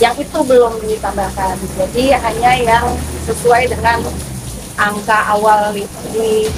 yang itu belum ditambahkan. Jadi hanya yang sesuai dengan angka awal di.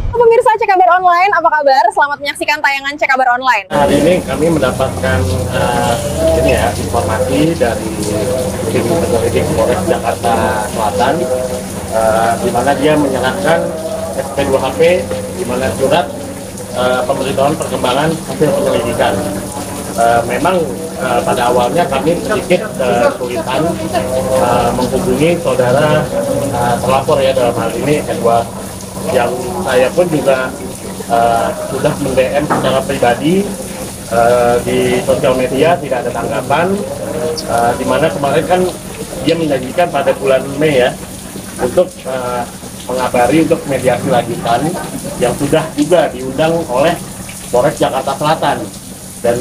Pemirsa Cekabar Online, apa kabar? Selamat menyaksikan tayangan Cekabar Online. Hari ini kami mendapatkan informasi dari tim penyelidik Polres Jakarta Selatan, di mana dia menyerahkan SP2HP, di mana surat pemberitahuan perkembangan hasil penyelidikan. Memang pada awalnya kami sedikit kesulitan menghubungi saudara terlapor ya, dalam hal ini Edward, yang saya pun juga sudah mend-DM secara pribadi di sosial media, tidak ada tanggapan, di mana kemarin kan dia menjanjikan pada bulan Mei ya untuk mengabari untuk mediasi lanjutan yang sudah juga diundang oleh Polres Jakarta Selatan, dan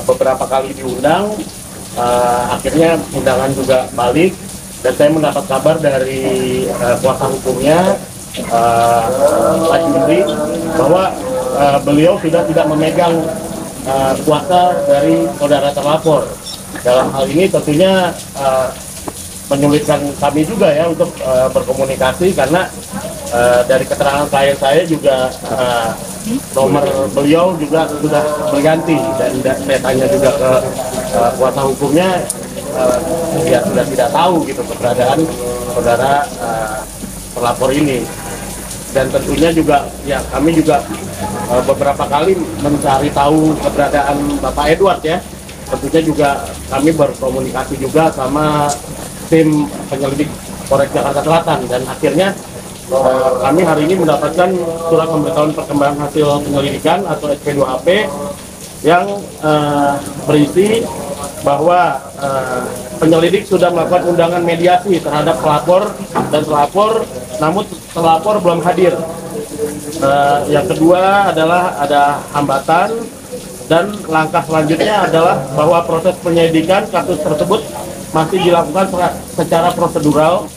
beberapa kali diundang, akhirnya undangan juga balik, dan saya mendapat kabar dari kuasa hukumnya Pak Jumri bahwa beliau sudah tidak memegang kuasa dari saudara terlapor. Dalam hal ini tentunya menyulitkan kami juga ya untuk berkomunikasi, karena dari keterangan klien saya juga nomor beliau juga sudah berganti, dan saya tanya juga ke kuasa hukumnya, dia sudah tidak tahu gitu keberadaan saudara terlapor ini. Dan tentunya juga ya kami juga beberapa kali mencari tahu keberadaan Bapak Edward ya. Tentunya juga kami berkomunikasi juga sama tim penyelidik Polres Jakarta Selatan, dan akhirnya kami hari ini mendapatkan surat pemberitahuan perkembangan hasil penyelidikan atau SP2HP yang berisi bahwa penyelidik sudah melakukan undangan mediasi terhadap pelapor dan terlapor, namun terlapor belum hadir. Yang kedua adalah ada hambatan, dan langkah selanjutnya adalah bahwa proses penyelidikan kasus tersebut masih dilakukan secara prosedural.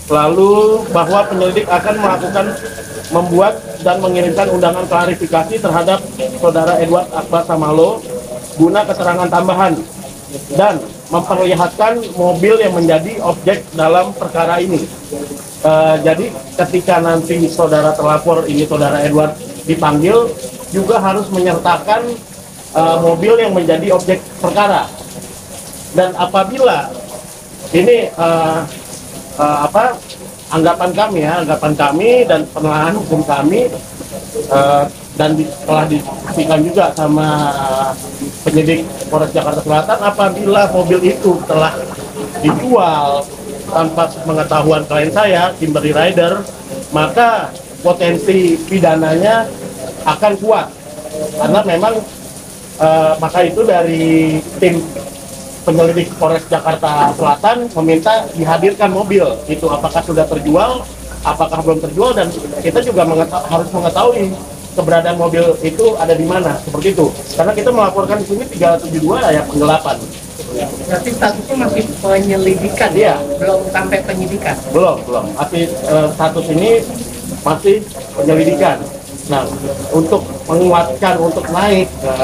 Lalu bahwa penyelidik akan membuat dan mengirimkan undangan klarifikasi terhadap saudara Edward Akbar Samalo guna keterangan tambahan dan memperlihatkan mobil yang menjadi objek dalam perkara ini. Jadi ketika nanti saudara terlapor ini, saudara Edward, dipanggil, juga harus menyertakan mobil yang menjadi objek perkara. Dan apabila ini anggapan kami dan penelaahan hukum kami, dan telah disampaikan juga sama penyidik Polres Jakarta Selatan, apabila mobil itu telah dijual tanpa pengetahuan klien saya, Kimberly Rider, maka potensi pidananya akan kuat. Karena memang maka itu dari tim penyelidik Polres Jakarta Selatan meminta dihadirkan mobil itu, apakah sudah terjual, apakah belum terjual, dan kita juga harus mengetahui keberadaan mobil itu ada di mana, seperti itu. Karena kita melaporkan di sini 372 ya penggelapan. Berarti statusnya masih penyelidikan, ya? Belum sampai penyidikan? Belum. Masih status ini masih penyelidikan. Nah, untuk menguatkan, untuk naik ke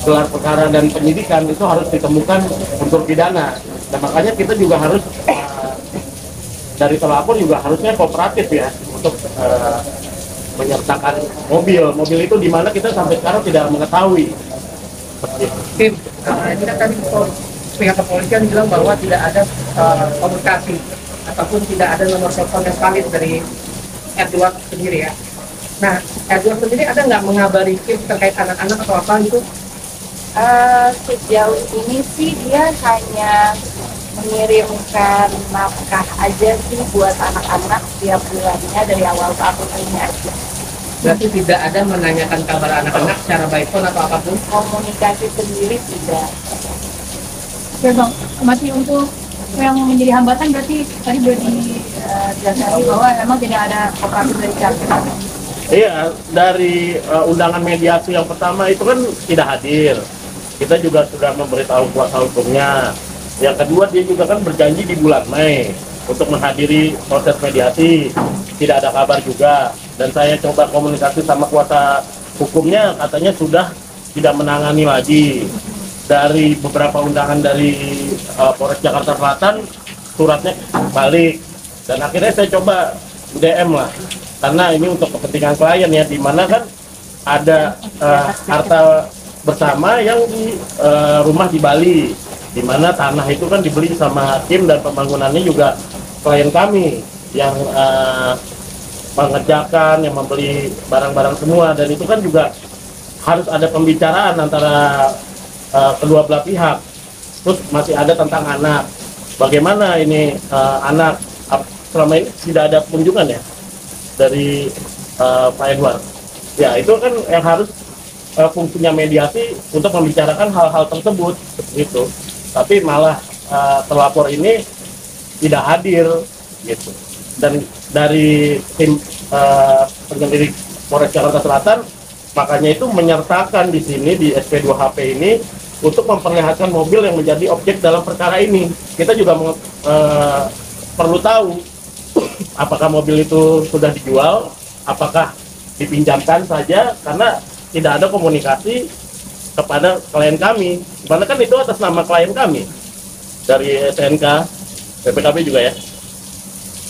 gelar perkara dan penyidikan, itu harus ditemukan unsur pidana. Nah, makanya kita juga harus dari terlapor juga harusnya kooperatif ya untuk menyertakan mobil itu di mana kita sampai sekarang tidak mengetahui. Tim, ini kan tadi pihak kepolisian bilang bahwa tidak ada komunikasi ataupun tidak ada nomor telepon yang valid dari Edward sendiri ya. Nah, Edward sendiri ada nggak mengabari tim terkait anak-anak atau apa gitu? Sejauh ini sih dia hanya mengirimkan nafkah aja sih buat anak-anak setiap bulannya dari awal tahun ini aja. Berarti tidak ada menanyakan kabar anak-anak secara by phone atau apapun? Komunikasi sendiri tidak. Ya Bang, masih untuk yang menjadi hambatan berarti tadi sudah dijelaskan bahwa memang tidak ada kooperatif dari pihak. Iya, dari undangan mediasi yang pertama itu kan tidak hadir. Kita juga sudah memberitahu kuasa hukumnya. Yang kedua, dia juga kan berjanji di bulan Mei untuk menghadiri proses mediasi. Tidak ada kabar juga. Dan saya coba komunikasi sama kuasa hukumnya, katanya sudah tidak menangani lagi. Dari beberapa undangan dari Polres Jakarta Selatan, suratnya balik. Dan akhirnya saya coba DM lah, karena ini untuk kepentingan klien ya, di mana kan ada harta bersama yang di rumah di Bali, di mana tanah itu kan dibeli sama tim dan pembangunannya juga klien kami yang mengerjakan, yang membeli barang-barang semua, dan itu kan juga harus ada pembicaraan antara kedua belah pihak. Terus masih ada tentang anak, bagaimana ini anak selama ini tidak ada kunjungan ya dari Pak Edward. Ya itu kan yang harus fungsinya mediasi untuk membicarakan hal-hal tersebut gitu. Tapi malah terlapor ini tidak hadir gitu. Dan dari tim penyelidik Polres Jakarta Selatan makanya itu menyertakan di sini di SP2HP ini untuk memperlihatkan mobil yang menjadi objek dalam perkara ini. Kita juga perlu tahu apakah mobil itu sudah dijual, apakah dipinjamkan saja, karena tidak ada komunikasi kepada klien kami. Karena kan itu atas nama klien kami dari SNK, PPKB juga ya.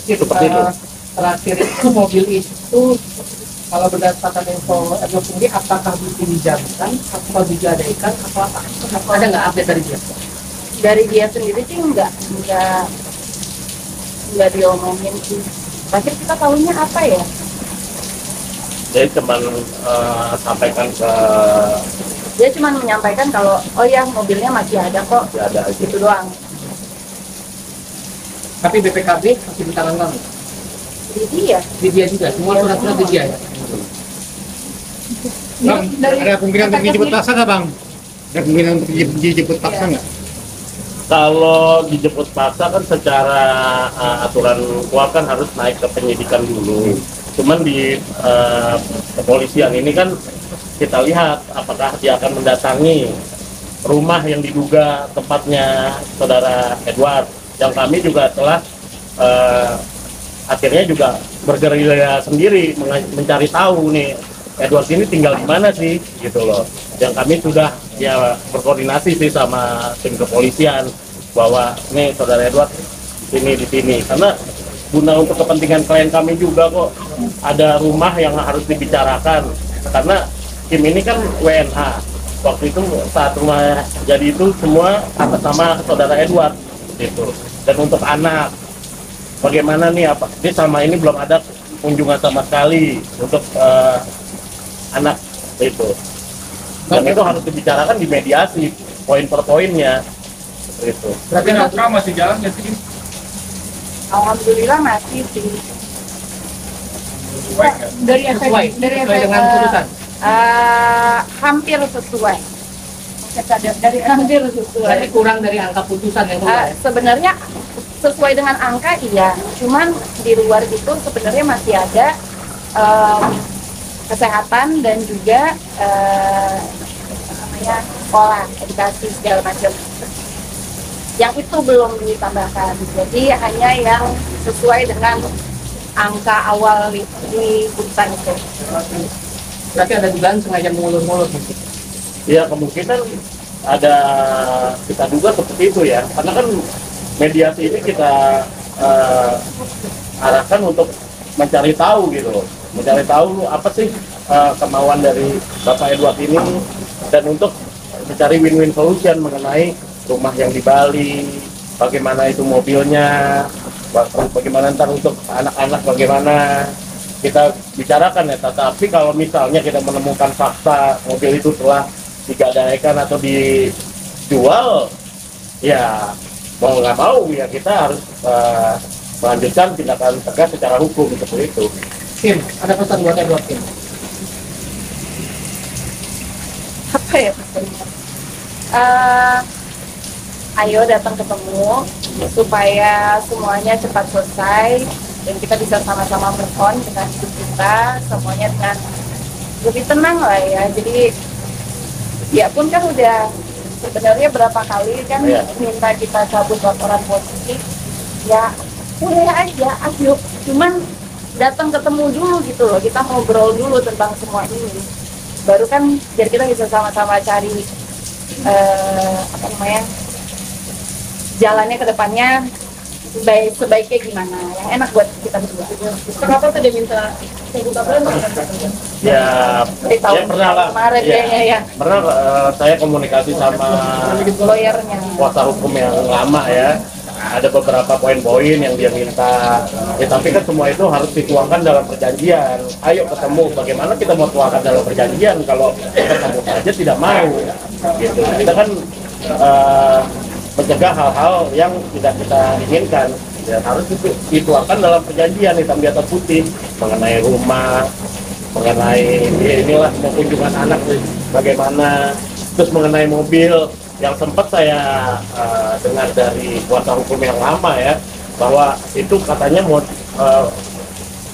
Seperti itu. Terakhir itu mobil itu kalau berdasarkan info Edward sendiri, apakah dipinjamkan atau digadaikan atau apa? Ada nggak update dari dia? Dari dia sendiri sih nggak diomongin sih. Terakhir kita tahunya apa ya? Jadi cuman sampaikan ke Dia cuma menyampaikan kalau oh ya mobilnya masih ada kok, ya ada aja. gitu doang. Tapi BPKB masih di tangan kamu? Jadi dia Di dia juga, semua Iya, surat-surat di semua. dia ya? Bang, Ada kemungkinan untuk dijemput paksa nggak bang? Ada kemungkinan untuk dijemput paksa nggak? Kalau dijemput paksa kan secara aturan kuap kan harus naik ke penyidikan dulu. Cuman di kepolisian ini kan kita lihat apakah dia akan mendatangi rumah yang diduga tempatnya saudara Edward. Yang kami juga telah akhirnya juga bergerilya sendiri mencari tahu nih Edward ini tinggal di mana sih gitu loh. Yang kami sudah ya berkoordinasi sih sama tim kepolisian bahwa nih saudara Edward di sini karena guna untuk kepentingan klien kami juga kok ada rumah yang harus dibicarakan karena tim ini kan WNH waktu itu saat rumah jadi itu semua atas nama saudara Edward gitu. Dan untuk anak bagaimana nih apa ini sama ini belum ada kunjungan sama sekali untuk anak itu. Dan itu harus dibicarakan di mediasi poin per poinnya itu. Berarti Natra masih jalan nggak sih? alhamdulillah masih sih. dari sesuai, dari sesuai dengan putusan. Hampir sesuai. dari hampir sesuai. Berarti kurang dari angka putusan yang keluar. Sebenarnya sesuai dengan angka iya, cuman di luar itu sebenarnya masih ada kesehatan dan juga namanya sekolah, edukasi segala macam. Yang itu belum ditambahkan, jadi hanya yang sesuai dengan angka awal di putusan itu. Berarti ada dugaan sengaja mengulur-ngulur gitu. Ya kemungkinan ada kita duga seperti itu ya, karena kan mediasi ini kita arahkan untuk mencari tahu gitu, mencari tahu apa sih kemauan dari Bapak Edward ini dan untuk mencari win-win solution mengenai rumah yang di Bali, bagaimana itu mobilnya, bagaimana ntar untuk anak-anak bagaimana kita bicarakan ya. Tetapi kalau misalnya kita menemukan fakta mobil itu telah digadaikan atau dijual, ya mau nggak mau ya kita harus melanjutkan tindakan tegas secara hukum seperti itu. Kim, ada pesan buat Edward Kim? Apa ya pesannya? Ayo datang ketemu supaya semuanya cepat selesai dan kita bisa sama-sama move on dengan hidup kita, semuanya dengan lebih tenang lah ya. Jadi ya pun kan udah sebenarnya berapa kali kan minta kita cabut laporan polisi, ya udah aja ayo, cuman datang ketemu dulu gitu loh, kita ngobrol dulu tentang semua ini. baru kan biar kita bisa sama-sama cari apa namanya jalannya ke depannya sebaiknya gimana yang enak buat kita berdua. Kenapa tadi minta terbuka bulan? Ya, Dari tahun pernah lah. kemarin kayaknya ya. Pernah saya komunikasi sama Lawyernya. kuasa hukum yang lama ya. Ada beberapa poin-poin yang dia minta. Ya, tapi kan semua itu harus dituangkan dalam perjanjian. Ayo ketemu. Bagaimana kita mau tuangkan dalam perjanjian kalau ketemu saja tidak mau? Gitu. Kita kan mencegah hal-hal yang tidak kita inginkan. Ya, harus dituangkan dalam perjanjian hitam di atas putih mengenai rumah, mengenai inilah kunjungan anak bagaimana, terus mengenai mobil yang sempat saya dengar dari kuasa hukum yang lama ya, bahwa itu katanya mau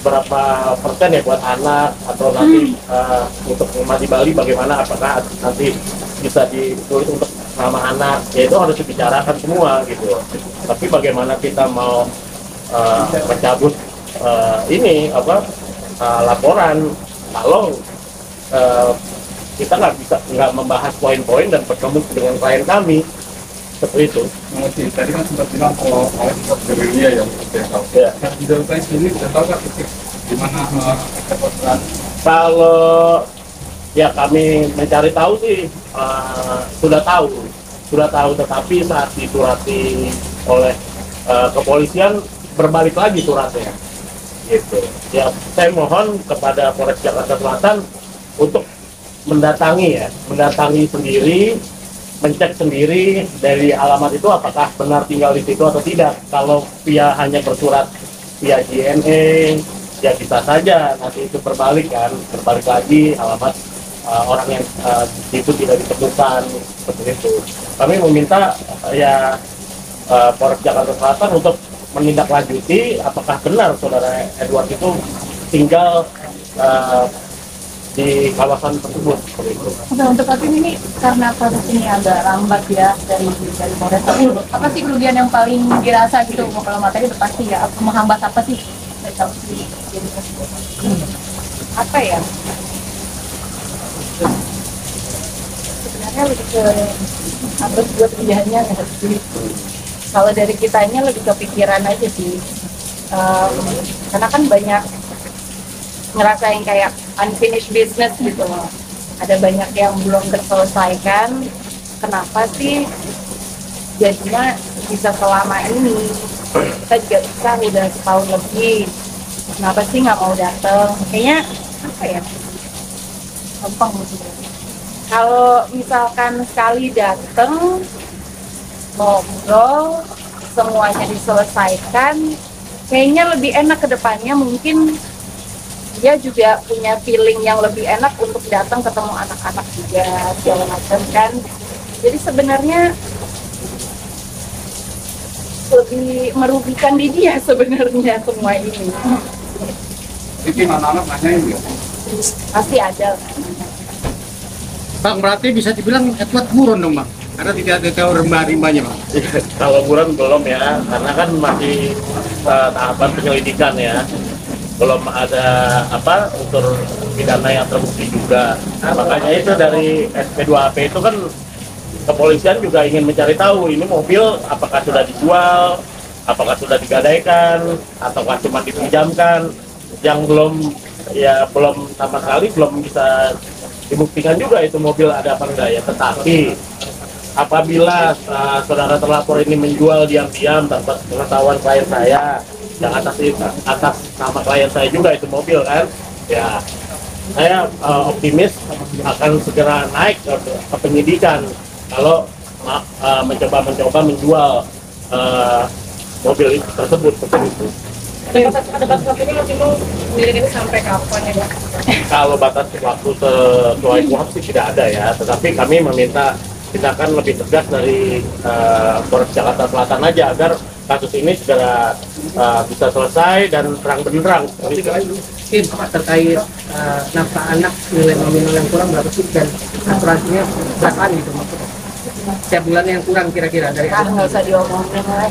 berapa persen ya buat anak atau nanti untuk rumah di Bali bagaimana, apakah nanti bisa ditulis untuk nama anak, ya itu harus dibicarakan semua gitu. Tapi bagaimana kita mau mencabut ini apa laporan kalau kita nggak membahas poin-poin dan bertemu dengan klien kami seperti itu. Oke, tadi kan sempat bilang kalau sempat gerilya ya, Ya. yang di dalam saya sendiri sudah tahu nggak titik di mana kekuatan Kalau ya kami mencari tahu sih sudah tahu, tetapi saat disurati oleh kepolisian berbalik lagi suratnya, gitu. Ya saya mohon kepada Polres Jakarta Selatan untuk mendatangi sendiri, mencek sendiri dari alamat itu apakah benar tinggal di situ atau tidak. Kalau dia hanya bersurat via DNA, ya bisa saja nanti itu berbalik lagi alamat orang yang di situ tidak ditemukan seperti itu. Kami meminta ya Polres Jakarta Selatan untuk menindaklanjuti apakah benar saudara Edward itu tinggal di kawasan tersebut seperti itu. Oke, untuk saat ini karena proses ini agak lambat ya dari Polres. Apa sih kerugian yang paling dirasa gitu? Kalau materi udah pasti ya, menghambat apa sih? Nggak tahu sih. Apa ya? Sebenarnya lebih ke harus buat kerjanya nggak sih? Kalau dari kitanya lebih kepikiran aja sih. Karena kan banyak ngerasain kayak unfinished business gitu loh. Ada banyak yang belum terselesaikan. Kenapa sih jadinya bisa selama ini? Kita juga bisa udah setahun lebih. Kenapa sih nggak mau datang? Kayaknya apa ya? Gampang sih. Kalau misalkan sekali datang ngobrol, semuanya diselesaikan, kayaknya lebih enak ke depannya. Mungkin dia juga punya feeling yang lebih enak untuk datang ketemu anak-anak juga segala macam kan. Jadi sebenarnya lebih merugikan di dia sebenarnya semua ini. itu anak-anak nanyain nggak? Pasti ada. Bang, berarti bisa dibilang Edward buron dong bang, karena tidak tahu rimba-rimbanya bang. Kalau buron belum ya, karena kan masih tahapan penyelidikan ya, belum ada apa unsur pidana yang terbukti juga. Makanya itu dari SP2AP itu kan kepolisian juga ingin mencari tahu ini mobil apakah sudah dijual, apakah sudah digadaikan, ataukah cuma dipinjamkan. Yang belum sama sekali belum bisa dibuktikan juga itu mobil ada apa enggak ya. Tetapi apabila saudara terlapor ini menjual diam-diam tanpa pengetahuan klien saya, yang atas nama klien saya juga itu mobil kan, ya saya optimis akan segera naik ke penyidikan kalau mencoba menjual mobil itu tersebut seperti itu. Ada batas waktu ini nanti mau ini sampai kapan ya Bang? Kalau batas waktu sesuai kuhap sih tidak ada ya, tetapi kami meminta tindakan lebih tegas dari Polres Jakarta Selatan aja agar kasus ini segera bisa selesai dan terang benderang. Mungkin terkait nafkah anak nilai nominal yang kurang berapa sih dan asuransinya berapaan gitu maksudnya? Setiap bulan yang kurang kira-kira dari Nggak usah diomongin lah.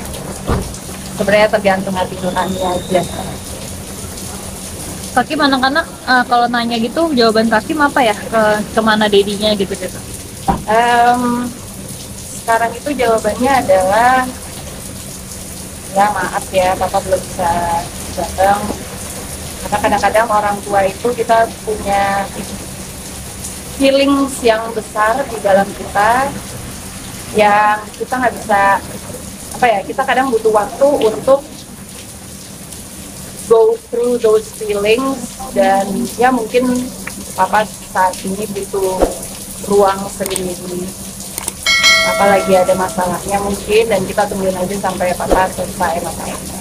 Sebenarnya tergantung hati nurani aja. Kakim anak-anak kalau nanya gitu jawaban Kakim apa ya, kemana dedinya gitu gitu. Sekarang itu jawabannya adalah ya maaf ya papa belum bisa datang, karena kadang-kadang orang tua itu kita punya feelings yang besar di dalam kita yang kita nggak bisa kita kadang butuh waktu untuk go through those feelings, dan ya mungkin papa saat ini butuh ruang sendiri, apalagi ada masalahnya mungkin, dan kita tungguin aja sampai papa selesai masalahnya.